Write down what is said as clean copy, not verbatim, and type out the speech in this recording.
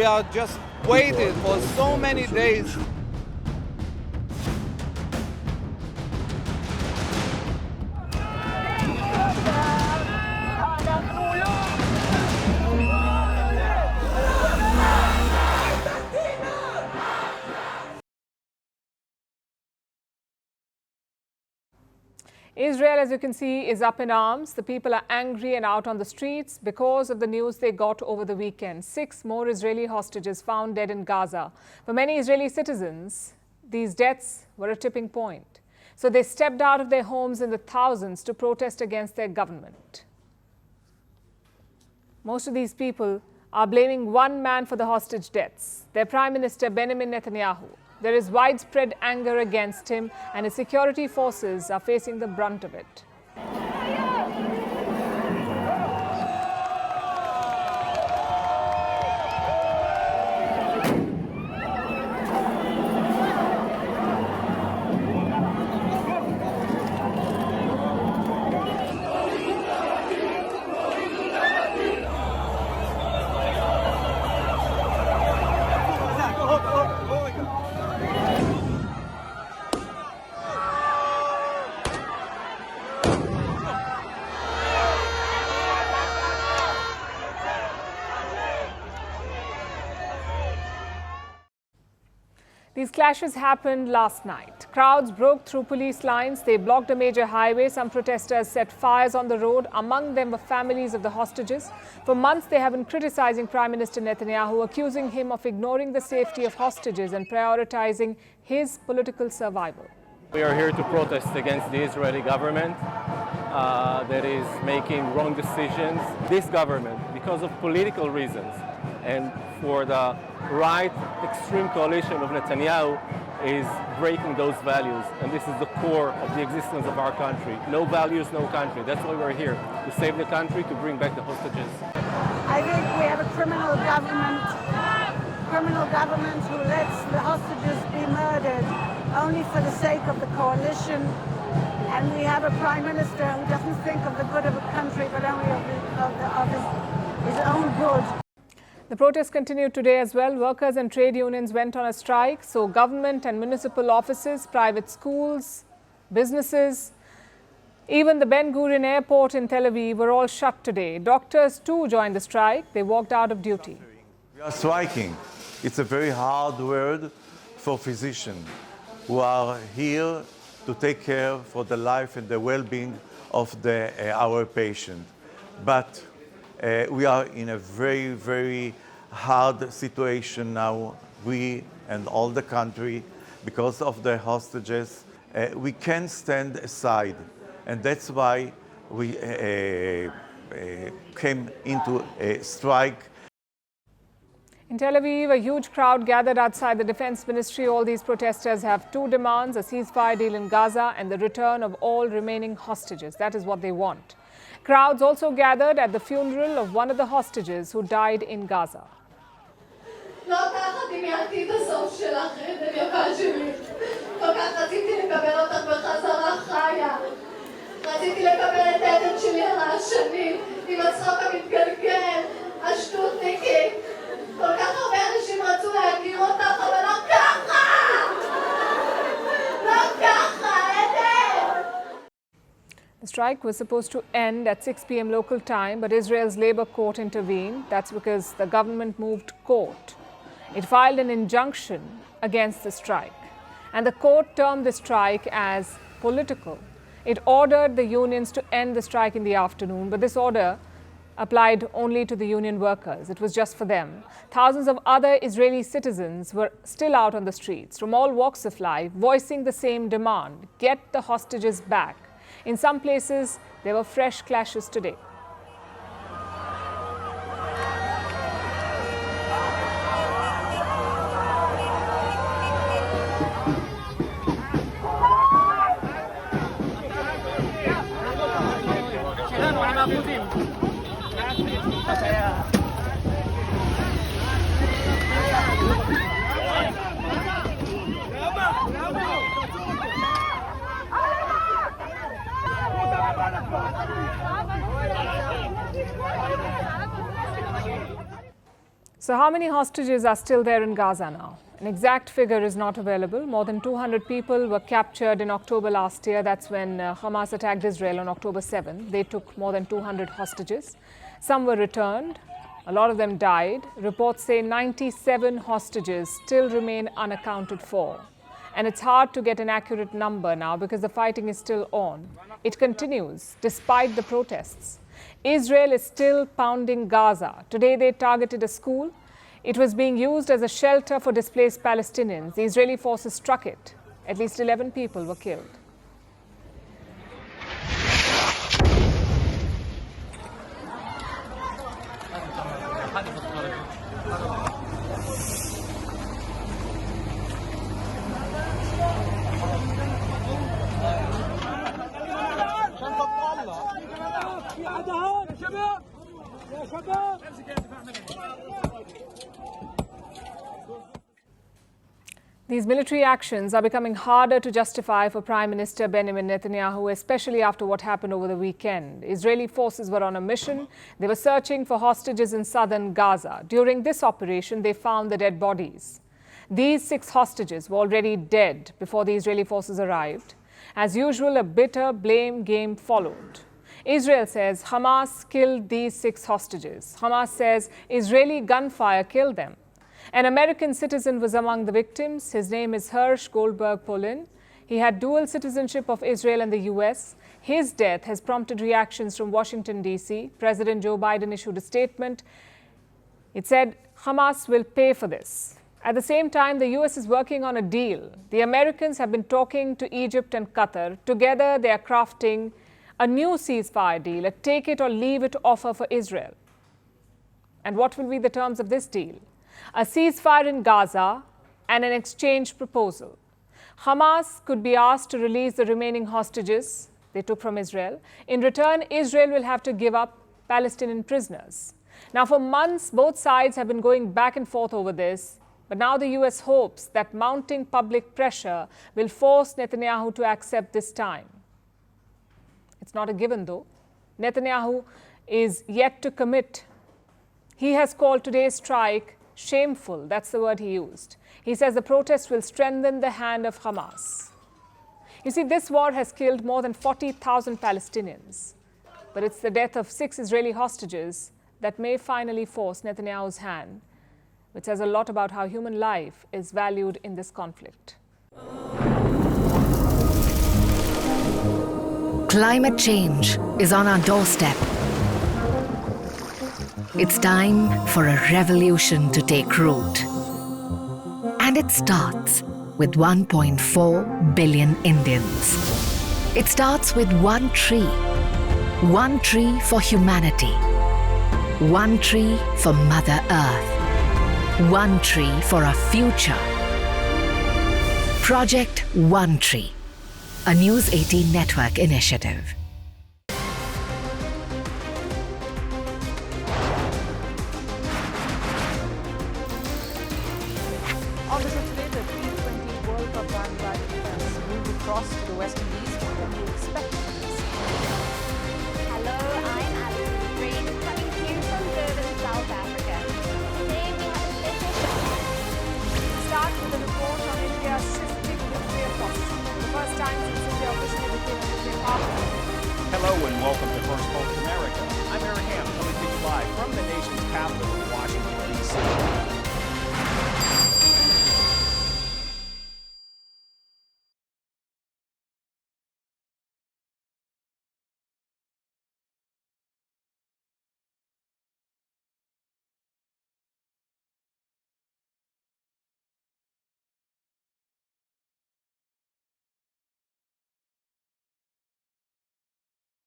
we are just waited for so many days. Israel, as you can see, is up in arms. The people are angry and out on the streets because of the news they got over the weekend. 6 more Israeli hostages found dead in Gaza. For many Israeli citizens, these deaths were a tipping point. So they stepped out of their homes in the thousands to protest against their government. Most of these people are blaming one man for the hostage deaths, their Prime Minister Benjamin Netanyahu. There is widespread anger against him, and his security forces are facing the brunt of it. These clashes happened last night. Crowds broke through police lines. They blocked a major highway. Some protesters set fires on the road. Among them were families of the hostages. For months, they have been criticizing Prime Minister Netanyahu, accusing him of ignoring the safety of hostages and prioritizing his political survival. We are here to protest against the Israeli government that is making wrong decisions. This government, because of political reasons and for the right extreme coalition of Netanyahu, is breaking those values. And this is the core of the existence of our country. No values, no country. That's why we're here, to save the country, to bring back the hostages. I think we have a criminal government who lets the hostages be murdered only for the sake of the coalition. And we have a Prime Minister who doesn't think of the good of the country, but only of his own good. The protests continued today as well. Workers and trade unions went on a strike. So government and municipal offices, private schools, businesses, even the Ben Gurion airport in Tel Aviv were all shut today. Doctors too joined the strike. They walked out of duty. We are striking. It's a very hard word for physicians who are here to take care for the life and the well-being of our patient. But we are in a very, very hard situation now, we and all the country, because of the hostages. We can't stand aside, and that's why we came into a strike. In Tel Aviv, a huge crowd gathered outside the Defense Ministry. All these protesters have 2 demands: a ceasefire deal in Gaza and the return of all remaining hostages. That is what they want. Crowds also gathered at the funeral of one of the hostages who died in Gaza. The strike was supposed to end at 6 p.m. local time, but Israel's labor court intervened. That's because the government moved court. It filed an injunction against the strike, and the court termed the strike as political. It ordered the unions to end the strike in the afternoon, but this order applied only to the union workers. It was just for them. Thousands of other Israeli citizens were still out on the streets from all walks of life, voicing the same demand: get the hostages back. In some places, there were fresh clashes today. how many hostages are still there in Gaza now? An exact figure is not available. More than 200 people were captured in October last year. That's when Hamas attacked Israel on October 7th. They took more than 200 hostages. Some were returned. A lot of them died. Reports say 97 hostages still remain unaccounted for. And it's hard to get an accurate number now because the fighting is still on. It continues despite the protests. Israel is still pounding Gaza. Today they targeted a school. It was being used as a shelter for displaced Palestinians. The Israeli forces struck it. At least 11 people were killed. These military actions are becoming harder to justify for Prime Minister Benjamin Netanyahu, especially after what happened over the weekend. Israeli forces were on a mission. They were searching for hostages in southern Gaza. During this operation, they found the dead bodies. These 6 hostages were already dead before the Israeli forces arrived. As usual, a bitter blame game followed. Israel says Hamas killed these 6 hostages. Hamas says Israeli gunfire killed them. An American citizen was among the victims. His name is Hirsch Goldberg Polin. He had dual citizenship of Israel and the US. His death has prompted reactions from Washington, D.C. President Joe Biden issued a statement. It said Hamas will pay for this. At the same time, the US is working on a deal. The Americans have been talking to Egypt and Qatar. Together, they are crafting a new ceasefire deal, a take-it-or-leave-it offer for Israel. And what will be the terms of this deal? A ceasefire in Gaza and an exchange proposal. Hamas could be asked to release the remaining hostages they took from Israel. In return, Israel will have to give up Palestinian prisoners. Now, for months, both sides have been going back and forth over this. But now the US hopes that mounting public pressure will force Netanyahu to accept this time. It's not a given, though. Netanyahu is yet to commit. He has called today's strike shameful. That's the word he used. He says the protest will strengthen the hand of Hamas. You see, this war has killed more than 40,000 Palestinians. But it's the death of 6 Israeli hostages that may finally force Netanyahu's hand, which says a lot about how human life is valued in this conflict. Climate change is on our doorstep. It's time for a revolution to take root. And it starts with 1.4 billion Indians. It starts with one tree for humanity, one tree for Mother Earth, one tree for our future. Project One Tree, a News 18 network initiative. On the show today, the T20 World Cup band has moved across to the West Indies. What can we expect?